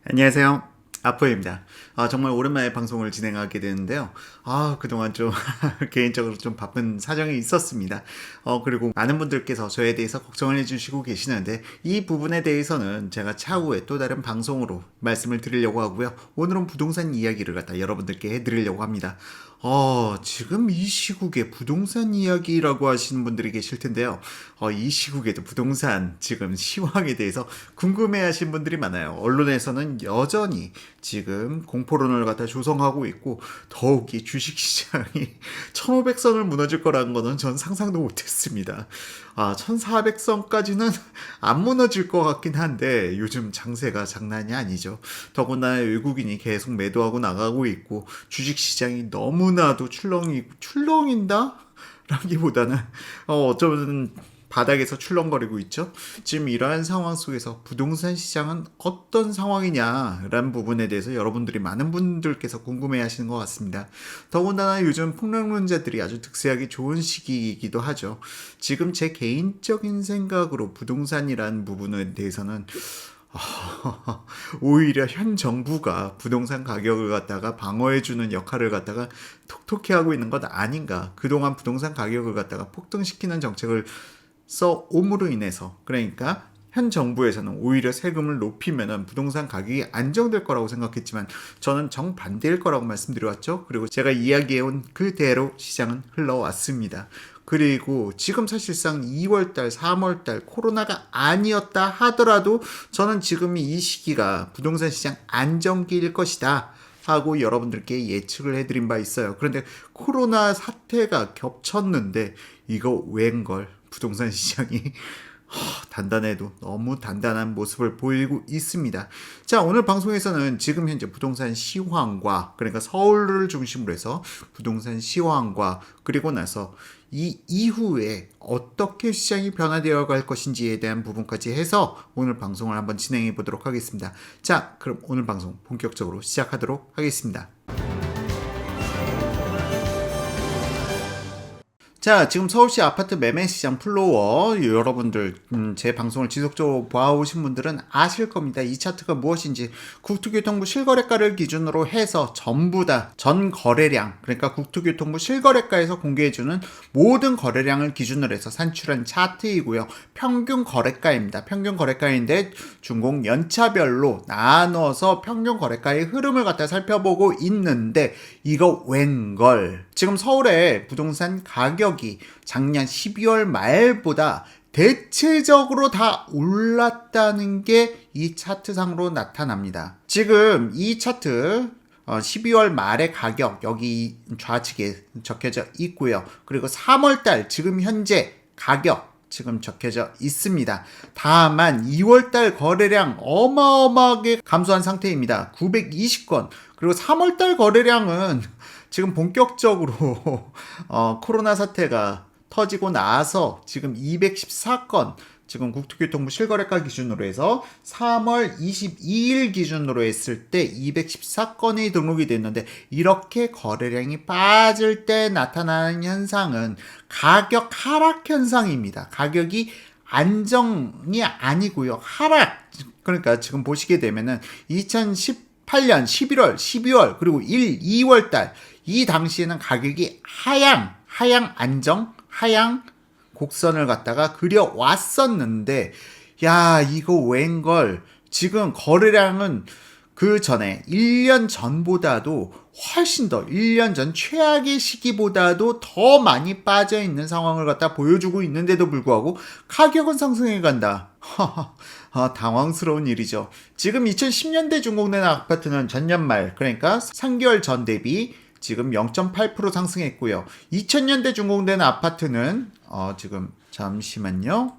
안녕하세요. 아포입니다. 정말 오랜만에 방송을 진행하게 되는데요. 그동안 좀 개인적으로 좀 바쁜 사정이 있었습니다. 그리고 많은 분들께서 저에 대해서 걱정을 해주시고 계시는데 이 부분에 대해서는 제가 차후에 또 다른 방송으로 말씀을 드리려고 하고요. 오늘은 부동산 이야기를 갖다 여러분들께 해드리려고 합니다. 지금 이 시국에 부동산 이야기라고 하시는 분들이 계실 텐데요. 이 시국에도 부동산 지금 시황에 대해서 궁금해 하신 분들이 많아요. 언론에서는 여전히 지금 공포론을 갖다 조성하고 있고, 더욱이 주식시장이 1500선을 무너질 거라는 거는 전 상상도 못했습니다. 1400선까지는 안 무너질 것 같긴 한데 요즘 장세가 장난이 아니죠. 더군다나 외국인이 계속 매도하고 나가고 있고 주식시장이 너무나도 출렁인다? 라기보다는 어쩌면 바닥에서 출렁거리고 있죠. 지금 이러한 상황 속에서 부동산 시장은 어떤 상황이냐라는 부분에 대해서 여러분들이 많은 분들께서 궁금해 하시는 것 같습니다. 더군다나 요즘 폭락론자들이 아주 득세하기 좋은 시기이기도 하죠. 지금 제 개인적인 생각으로 부동산이라는 부분에 대해서는 오히려 현 정부가 부동산 가격을 갖다가 방어해주는 역할을 갖다가 톡톡히 하고 있는 것 아닌가. 그동안 부동산 가격을 갖다가 폭등시키는 정책을 써옴으로 인해서, 그러니까 현 정부에서는 오히려 세금을 높이면 부동산 가격이 안정될 거라고 생각했지만 저는 정반대일 거라고 말씀드려왔죠. 그리고 제가 이야기해온 그대로 시장은 흘러왔습니다. 그리고 지금 사실상 2월달, 3월달 코로나가 아니었다 하더라도 저는 지금 이 시기가 부동산 시장 안정기일 것이다 하고 여러분들께 예측을 해드린 바 있어요. 그런데 코로나 사태가 겹쳤는데 이거 웬걸 부동산 시장이 단단해도 너무 단단한 모습을 보이고 있습니다. 자, 오늘 방송에서는 지금 현재 부동산 시황과, 그러니까 서울을 중심으로 해서 부동산 시황과, 그리고 나서 이 이후에 어떻게 시장이 변화되어 갈 것인지에 대한 부분까지 해서 오늘 방송을 한번 진행해 보도록 하겠습니다. 자, 그럼 오늘 방송 본격적으로 시작하도록 하겠습니다. 자, 지금 서울시 아파트 매매 시장 플로어, 여러분들 제 방송을 지속적으로 봐오신 분들은 아실 겁니다. 이 차트가 무엇인지. 국토교통부 실거래가를 기준으로 해서 전부 다 전 거래량, 그러니까 국토교통부 실거래가에서 공개해주는 모든 거래량을 기준으로 해서 산출한 차트이고요. 평균 거래가입니다. 평균 거래가인데 준공 연차별로 나눠서 평균 거래가의 흐름을 갖다 살펴보고 있는데, 이거 웬걸. 지금 서울의 부동산 가격이 작년 12월 말보다 대체적으로 다 올랐다는 게 이 차트상으로 나타납니다. 지금 이 차트 12월 말의 가격 여기 좌측에 적혀져 있고요. 그리고 3월달 지금 현재 가격 지금 적혀져 있습니다. 다만 2월달 거래량 어마어마하게 감소한 상태입니다. 920건. 그리고 3월달 거래량은 지금 본격적으로 코로나 사태가 터지고 나서 지금 214건, 지금 국토교통부 실거래가 기준으로 해서 3월 22일 기준으로 했을 때 214건이 등록이 됐는데, 이렇게 거래량이 빠질 때 나타나는 현상은 가격 하락 현상입니다. 가격이 안정이 아니고요. 하락. 그러니까 지금 보시게 되면은 2018년 11월, 12월, 그리고 2월 달, 이 당시에는 가격이 하향 안정, 하향 곡선을 갖다가 그려왔었는데, 야, 이거 웬걸. 지금 거래량은 그 전에 1년 전보다도 훨씬 더 1년 전 최악의 시기보다도 더 많이 빠져있는 상황을 갖다 보여주고 있는데도 불구하고 가격은 상승해 간다. 당황스러운 일이죠. 지금 2010년대 준공된 아파트는 전년 말, 그러니까 3개월 전 대비 지금 0.8% 상승했고요. 2000년대 준공된 아파트는 지금 잠시만요.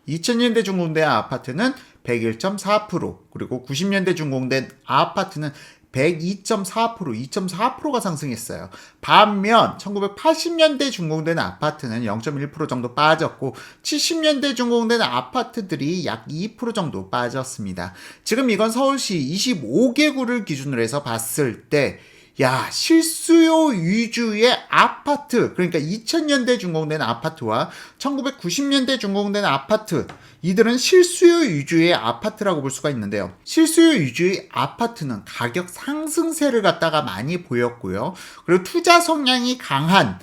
2000년대 준공된 아파트는 101.4%, 그리고 90년대 준공된 아파트는 102.4%, 2.4%가 상승했어요. 반면 1980년대 준공된 아파트는 0.1% 정도 빠졌고 70년대 준공된 아파트들이 약 2% 정도 빠졌습니다. 지금 이건 서울시 25개구를 기준으로 해서 봤을 때 야, 실수요 위주의 아파트, 그러니까 2000년대 준공된 아파트와 1990년대 준공된 아파트, 이들은 실수요 위주의 아파트라고 볼 수가 있는데요. 실수요 위주의 아파트는 가격 상승세를 갖다가 많이 보였고요. 그리고 투자 성향이 강한,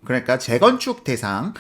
그러니까 재건축 대상,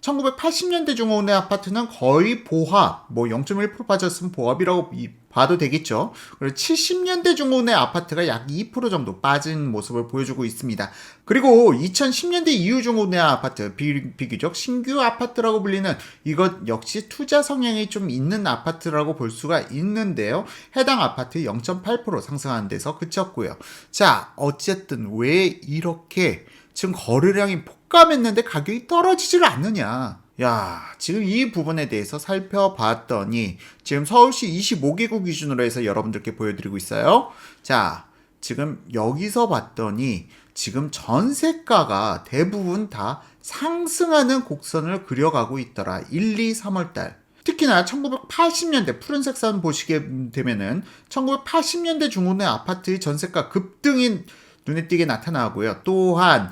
1980년대 중공된 아파트는 거의 보합, 뭐 0.1% 빠졌으면 보합이라고 봐도 되겠죠. 그리고 70년대 중공된 아파트가 약 2% 정도 빠진 모습을 보여주고 있습니다. 그리고 2010년대 이후 중공된 아파트, 비교적 신규 아파트라고 불리는 이것 역시 투자 성향이 좀 있는 아파트라고 볼 수가 있는데요. 해당 아파트 0.8% 상승하는 데서 그쳤고요. 자, 어쨌든 왜 이렇게 지금 거래량이 폭감했는데 가격이 떨어지질 않느냐. 야, 지금 이 부분에 대해서 살펴봤더니 지금 서울시 25개구 기준으로 해서 여러분들께 보여드리고 있어요. 자, 지금 여기서 봤더니 지금 전세가가 대부분 다 상승하는 곡선을 그려가고 있더라. 1, 2, 3월달. 특히나 1980년대 푸른색 선 보시게 되면은 1980년대 중후의 아파트의 전세가 급등이 눈에 띄게 나타나고요. 또한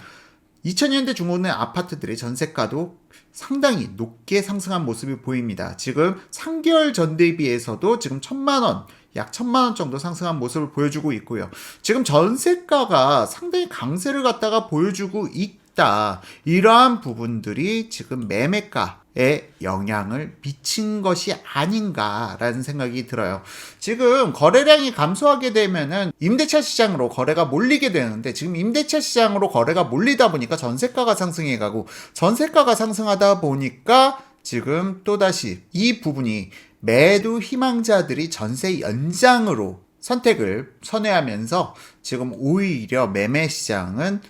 2000년대 중후의 아파트들의 전세가도 상당히 높게 상승한 모습이 보입니다. 지금 3개월 전 대비해서도 지금 1000만원, 약 1000만원 정도 상승한 모습을 보여주고 있고요. 지금 전세가가 상당히 강세를 갖다가 보여주고 있다. 이러한 부분들이 지금 매매가에 영향을 미친 것이 아닌가라는 생각이 들어요. 지금 거래량이 감소하게 되면은 임대차 시장으로 거래가 몰리게 되는데 지금 임대차 시장으로 거래가 몰리다 보니까 전세가가 상승해 가고 전세가가 상승하다 보니까 지금 또다시 이 부분이 매도 희망자들이 전세 연장으로 선택을 선회하면서 지금 오히려 매매 시장은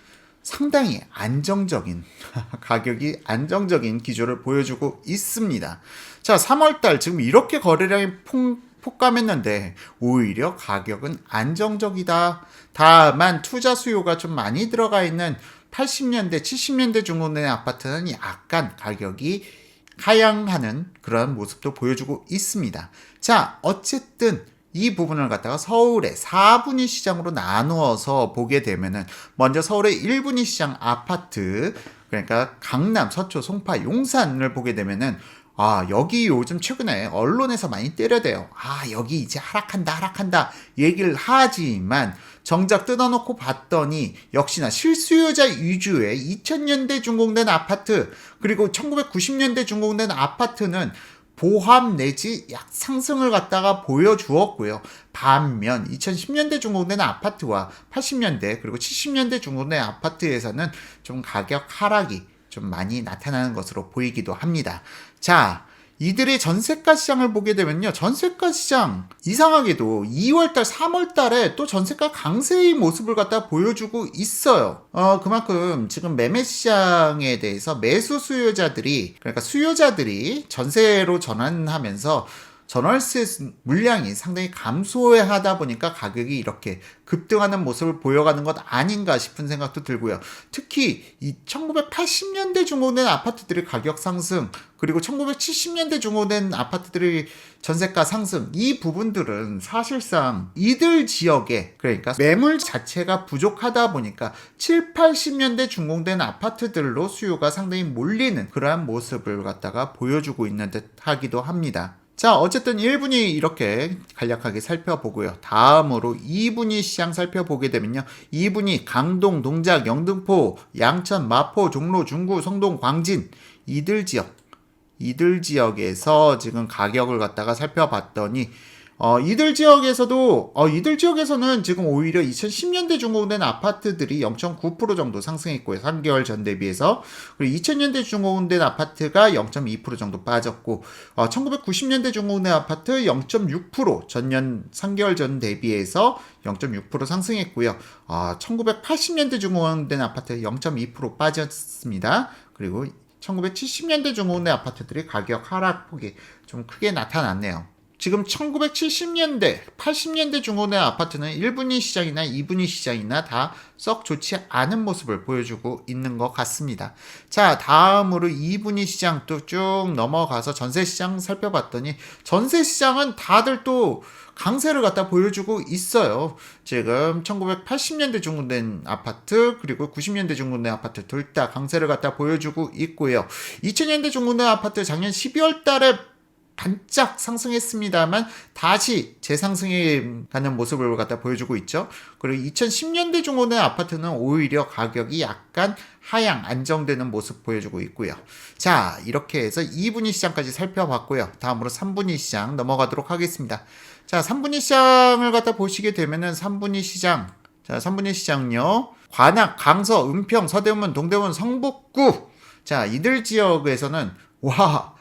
상당히 안정적인 가격이 안정적인 기조를 보여주고 있습니다. 자, 3월달 지금 이렇게 거래량이 폭감했는데 오히려 가격은 안정적이다. 다만 투자 수요가 좀 많이 들어가 있는 80년대, 70년대 중후의 아파트는 약간 가격이 하향하는 그런 모습도 보여주고 있습니다. 자, 어쨌든 이 부분을 갖다가 서울의 4분위 시장으로 나누어서 보게 되면은 먼저 서울의 1분위 시장 아파트, 그러니까 강남, 서초, 송파, 용산을 보게 되면은 여기 요즘 최근에 언론에서 많이 때려대요. 여기 이제 하락한다 얘기를 하지만 정작 뜯어놓고 봤더니 역시나 실수요자 위주의 2000년대 준공된 아파트, 그리고 1990년대 준공된 아파트는 보합 내지 약 상승을 갖다가 보여주었고요. 반면 2010년대 준공된 아파트와 80년대 그리고 70년대 준공된 아파트에서는 좀 가격 하락이 좀 많이 나타나는 것으로 보이기도 합니다. 자, 이들의 전세가 시장을 보게 되면요. 전세가 시장 이상하게도 2월달, 3월달에 또 전세가 강세의 모습을 갖다 보여주고 있어요. 그만큼 지금 매매 시장에 대해서 매수 수요자들이, 그러니까 수요자들이 전세로 전환하면서 전월세 물량이 상당히 감소하다 보니까 가격이 이렇게 급등하는 모습을 보여가는 것 아닌가 싶은 생각도 들고요. 특히 이 1980년대 준공된 아파트들의 가격 상승, 그리고 1970년대 준공된 아파트들의 전세가 상승, 이 부분들은 사실상 이들 지역에, 그러니까 매물 자체가 부족하다 보니까 7, 80년대 준공된 아파트들로 수요가 상당히 몰리는 그러한 모습을 갖다가 보여주고 있는 듯 하기도 합니다. 자, 어쨌든 1분위 이렇게 간략하게 살펴보고요. 다음으로 2분위 시장 살펴보게 되면요. 2분위 강동, 동작, 영등포, 양천, 마포, 종로, 중구, 성동, 광진 이들 지역에서 지금 가격을 갖다가 살펴봤더니 이들 지역에서는 지금 오히려 2010년대 준공된 아파트들이 0.9% 정도 상승했고요. 3개월 전 대비해서. 그리고 2000년대 준공된 아파트가 0.2% 정도 빠졌고, 1990년대 준공된 아파트 0.6% 전년 3개월 전 대비해서 0.6% 상승했고요. 1980년대 준공된 아파트 0.2% 빠졌습니다. 그리고 1970년대 준공된 아파트들이 가격 하락폭이 좀 크게 나타났네요. 지금 1970년대, 80년대 중후의 아파트는 1분위 시장이나 2분위 시장이나 다 썩 좋지 않은 모습을 보여주고 있는 것 같습니다. 자, 다음으로 2분위 시장 또 쭉 넘어가서 전세 시장 살펴봤더니 전세 시장은 다들 또 강세를 갖다 보여주고 있어요. 지금 1980년대 중후된 아파트 그리고 90년대 중후된 아파트 둘 다 강세를 갖다 보여주고 있고요. 2000년대 중후된 아파트 작년 12월 달에 반짝 상승했습니다만 다시 재상승해 가는 모습을 갖다 보여주고 있죠. 그리고 2010년대 중후의 아파트는 오히려 가격이 약간 하향 안정되는 모습 보여주고 있고요. 자, 이렇게 해서 2분위 시장까지 살펴봤고요. 다음으로 3분위 시장 넘어가도록 하겠습니다. 자, 3분위 시장을 갖다 보시게 되면은 3분위 시장, 자, 3분위 시장요. 관악, 강서, 은평, 서대문, 동대문, 성북구. 자, 이들 지역에서는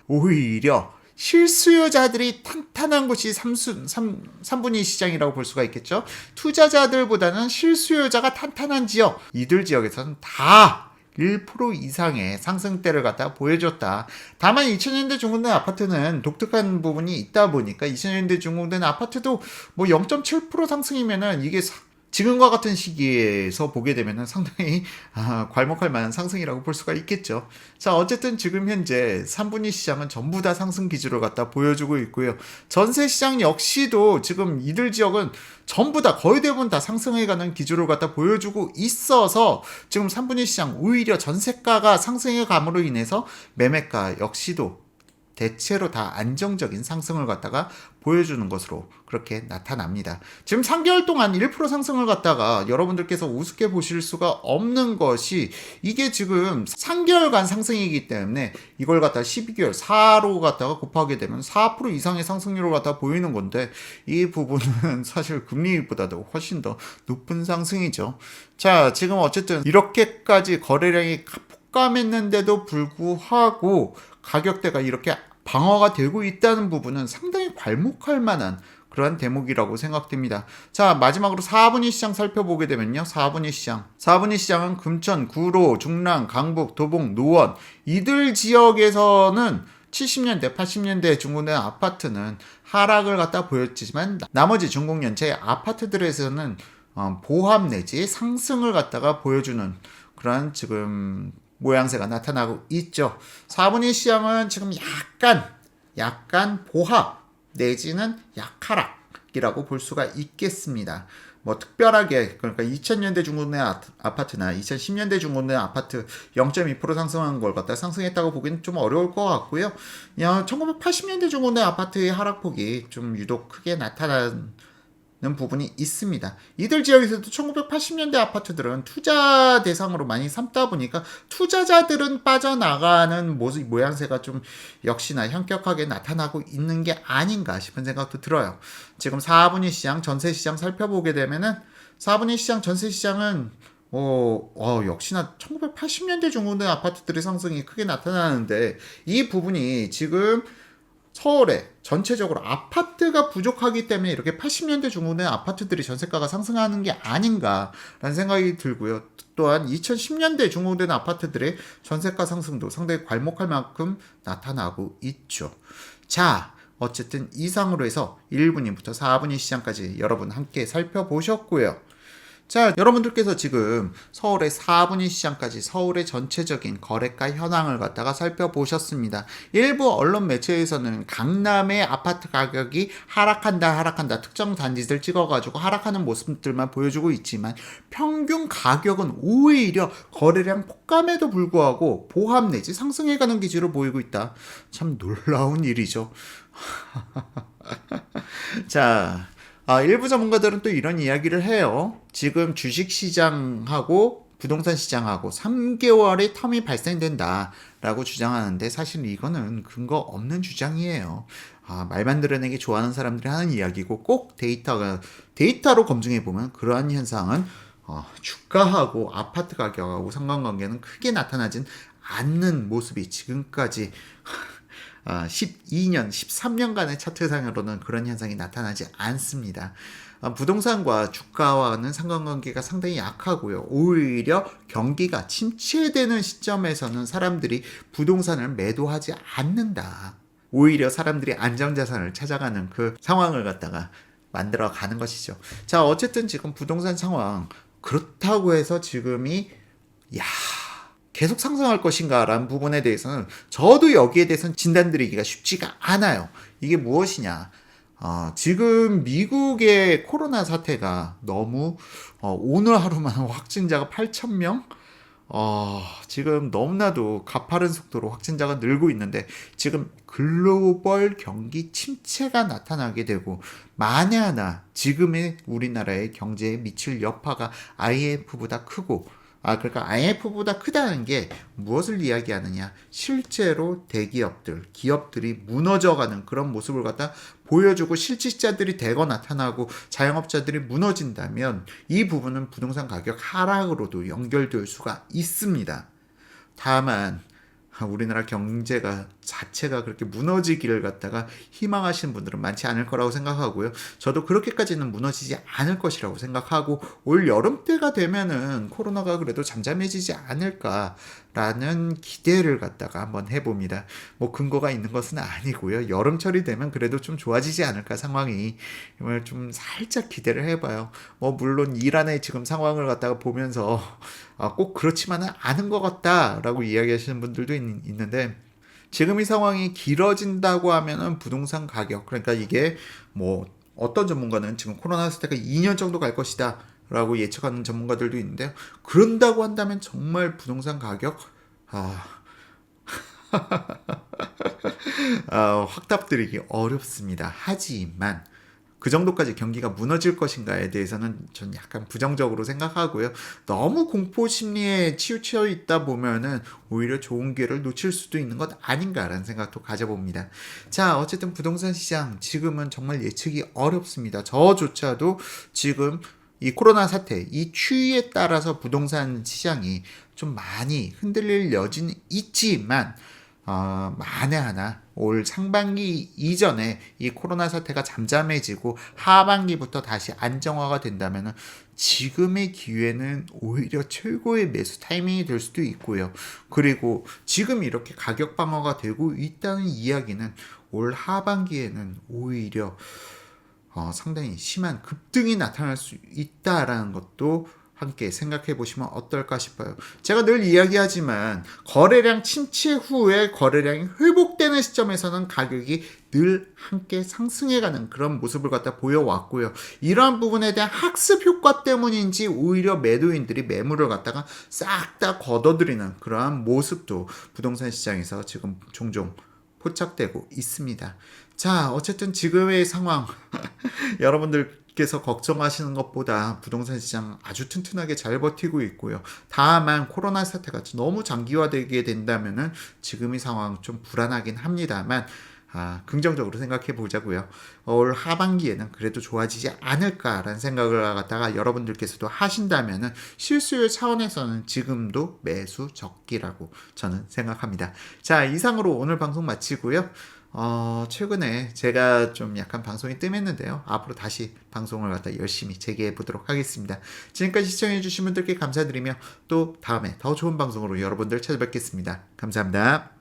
오히려 실수요자들이 탄탄한 곳이 3분위 시장이라고 볼 수가 있겠죠. 투자자들보다는 실수요자가 탄탄한 지역, 이들 지역에서는 다 1% 이상의 상승대를 갖다 보여줬다. 다만 2000년대 중후된 아파트는 독특한 부분이 있다 보니까 2000년대 중후된 아파트도 뭐 0.7% 상승이면은 이게 지금과 같은 시기에서 보게 되면 상당히 괄목할 만한 상승이라고 볼 수가 있겠죠. 자, 어쨌든 지금 현재 3분위 시장은 전부 다 상승 기조를 갖다 보여주고 있고요. 전세 시장 역시도 지금 이들 지역은 전부 다 거의 대부분 다 상승해가는 기조를 갖다 보여주고 있어서 지금 3분위 시장 오히려 전세가가 상승해 감으로 인해서 매매가 역시도 대체로 다 안정적인 상승을 갖다가 보여주는 것으로 그렇게 나타납니다. 지금 3개월 동안 1% 상승을 갖다가 여러분들께서 우습게 보실 수가 없는 것이 이게 지금 3개월간 상승이기 때문에 이걸 갖다가 12개월 4로 갖다가 곱하게 되면 4% 이상의 상승률을 갖다가 보이는 건데 이 부분은 사실 금리보다도 훨씬 더 높은 상승이죠. 자, 지금 어쨌든 이렇게까지 거래량이 폭감했는데도 불구하고 가격대가 이렇게 방어가 되고 있다는 부분은 상당히 괄목할 만한 그러한 대목이라고 생각됩니다. 자, 마지막으로 4분위 시장 살펴보게 되면요. 4분위 시장. 4분위 시장은 금천, 구로, 중랑, 강북, 도봉, 노원 이들 지역에서는 70년대, 80년대 중후된 아파트는 하락을 갖다 보였지만 나머지 중공연체 아파트들에서는 보합 내지 상승을 갖다가 보여주는 그런 지금 모양새가 나타나고 있죠. 4분위 시장은 지금 약간 보합 내지는 약하락이라고 볼 수가 있겠습니다. 뭐 특별하게 그러니까 2000년대 중후된 아파트나 2010년대 중후된 아파트 0.2% 상승한 걸 갖다 상승했다고 보기는 좀 어려울 것 같고요. 1980년대 중후된 아파트의 하락폭이 좀 유독 크게 나타나는 부분이 있습니다. 이들 지역에서도 1980년대 아파트들은 투자 대상으로 많이 삼다 보니까 투자자들은 빠져나가는 모양새가 좀 역시나 현격하게 나타나고 있는 게 아닌가 싶은 생각도 들어요. 지금 4분위 시장, 전세 시장 살펴보게 되면은 4분위 시장, 전세 시장은 역시나 1980년대 중후된 아파트들의 상승이 크게 나타나는데 이 부분이 지금 서울에 전체적으로 아파트가 부족하기 때문에 이렇게 80년대 중후된 아파트들이 전세가가 상승하는 게 아닌가라는 생각이 들고요. 또한 2010년대 중후된 아파트들의 전세가 상승도 상당히 괄목할 만큼 나타나고 있죠. 자, 어쨌든 이상으로 해서 1분위부터 4분위 시장까지 여러분 함께 살펴보셨고요. 자, 여러분들께서 지금 서울의 4분위 시장까지 서울의 전체적인 거래가 현황을 갖다가 살펴보셨습니다. 일부 언론 매체에서는 강남의 아파트 가격이 하락한다 특정 단지들 찍어가지고 하락하는 모습들만 보여주고 있지만 평균 가격은 오히려 거래량 폭감에도 불구하고 보합 내지 상승해가는 기조를 보이고 있다. 참 놀라운 일이죠. 자, 일부 전문가들은 또 이런 이야기를 해요. 지금 주식시장하고 부동산 시장하고 3개월의 텀이 발생된다라고 주장하는데 사실 이거는 근거 없는 주장이에요. 말 만들어내기 좋아하는 사람들이 하는 이야기고 꼭 데이터로 검증해보면 그러한 현상은 주가하고 아파트 가격하고 상관관계는 크게 나타나진 않는 모습이 지금까지 12년, 13년간의 차트상으로는 그런 현상이 나타나지 않습니다. 부동산과 주가와는 상관관계가 상당히 약하고요. 오히려 경기가 침체되는 시점에서는 사람들이 부동산을 매도하지 않는다. 오히려 사람들이 안전자산을 찾아가는 그 상황을 갖다가 만들어 가는 것이죠. 자, 어쨌든 지금 부동산 상황 그렇다고 해서 지금이 야 계속 상승할 것인가라는 부분에 대해서는 저도 여기에 대해서는 진단드리기가 쉽지가 않아요. 이게 무엇이냐? 지금 미국의 코로나 사태가 너무 오늘 하루만 확진자가 8,000명? 지금 너무나도 가파른 속도로 확진자가 늘고 있는데 지금 글로벌 경기 침체가 나타나게 되고 만에 하나 지금의 우리나라의 경제에 미칠 여파가 IMF보다 크고 그러니까 IMF보다 크다는 게 무엇을 이야기하느냐? 실제로 대기업들, 기업들이 무너져가는 그런 모습을 갖다 보여주고 실직자들이 대거 나타나고 자영업자들이 무너진다면 이 부분은 부동산 가격 하락으로도 연결될 수가 있습니다. 다만 우리나라 경제가 자체가 그렇게 무너지기를 갖다가 희망하시는 분들은 많지 않을 거라고 생각하고요. 저도 그렇게까지는 무너지지 않을 것이라고 생각하고 올 여름 때가 되면은 코로나가 그래도 잠잠해지지 않을까라는 기대를 갖다가 한번 해봅니다. 뭐 근거가 있는 것은 아니고요. 여름철이 되면 그래도 좀 좋아지지 않을까 상황이 좀 살짝 기대를 해봐요. 뭐 물론 이란의 지금 상황을 갖다가 보면서 꼭 그렇지만은 않은 것 같다라고 이야기하시는 분들도 있는데 지금 이 상황이 길어진다고 하면은 부동산 가격 그러니까 이게 뭐 어떤 전문가는 지금 코로나 사태가 2년 정도 갈 것이다 라고 예측하는 전문가들도 있는데요. 그런다고 한다면 정말 부동산 가격 확답드리기 어렵습니다. 하지만 그 정도까지 경기가 무너질 것인가에 대해서는 전 약간 부정적으로 생각하고요. 너무 공포 심리에 치우쳐 있다 보면은 오히려 좋은 기회를 놓칠 수도 있는 것 아닌가라는 생각도 가져봅니다. 자, 어쨌든 부동산 시장 지금은 정말 예측이 어렵습니다. 저조차도 지금 이 코로나 사태, 이 추이에 따라서 부동산 시장이 좀 많이 흔들릴 여지는 있지만 만에 하나 올 상반기 이전에 이 코로나 사태가 잠잠해지고 하반기부터 다시 안정화가 된다면 지금의 기회는 오히려 최고의 매수 타이밍이 될 수도 있고요. 그리고 지금 이렇게 가격 방어가 되고 있다는 이야기는 올 하반기에는 오히려 상당히 심한 급등이 나타날 수 있다라는 것도 함께 생각해 보시면 어떨까 싶어요. 제가 늘 이야기하지만 거래량 침체 후에 거래량이 회복되는 시점에서는 가격이 늘 함께 상승해가는 그런 모습을 갖다 보여왔고요. 이러한 부분에 대한 학습 효과 때문인지 오히려 매도인들이 매물을 갖다가 싹 다 걷어들이는 그러한 모습도 부동산 시장에서 지금 종종 포착되고 있습니다. 자, 어쨌든 지금의 상황 여러분들께서 걱정하시는 것보다 부동산 시장 아주 튼튼하게 잘 버티고 있고요. 다만 코로나 사태가 너무 장기화되게 된다면은 지금의 상황 좀 불안하긴 합니다만 긍정적으로 생각해 보자고요. 올 하반기에는 그래도 좋아지지 않을까라는 생각을 갖다가 여러분들께서도 하신다면은 실수요 차원에서는 지금도 매수 적기라고 저는 생각합니다. 자, 이상으로 오늘 방송 마치고요. 최근에 제가 좀 약간 방송이 뜸했는데요. 앞으로 다시 방송을 갖다 열심히 재개해 보도록 하겠습니다. 지금까지 시청해주신 분들께 감사드리며 또 다음에 더 좋은 방송으로 여러분들 찾아뵙겠습니다. 감사합니다.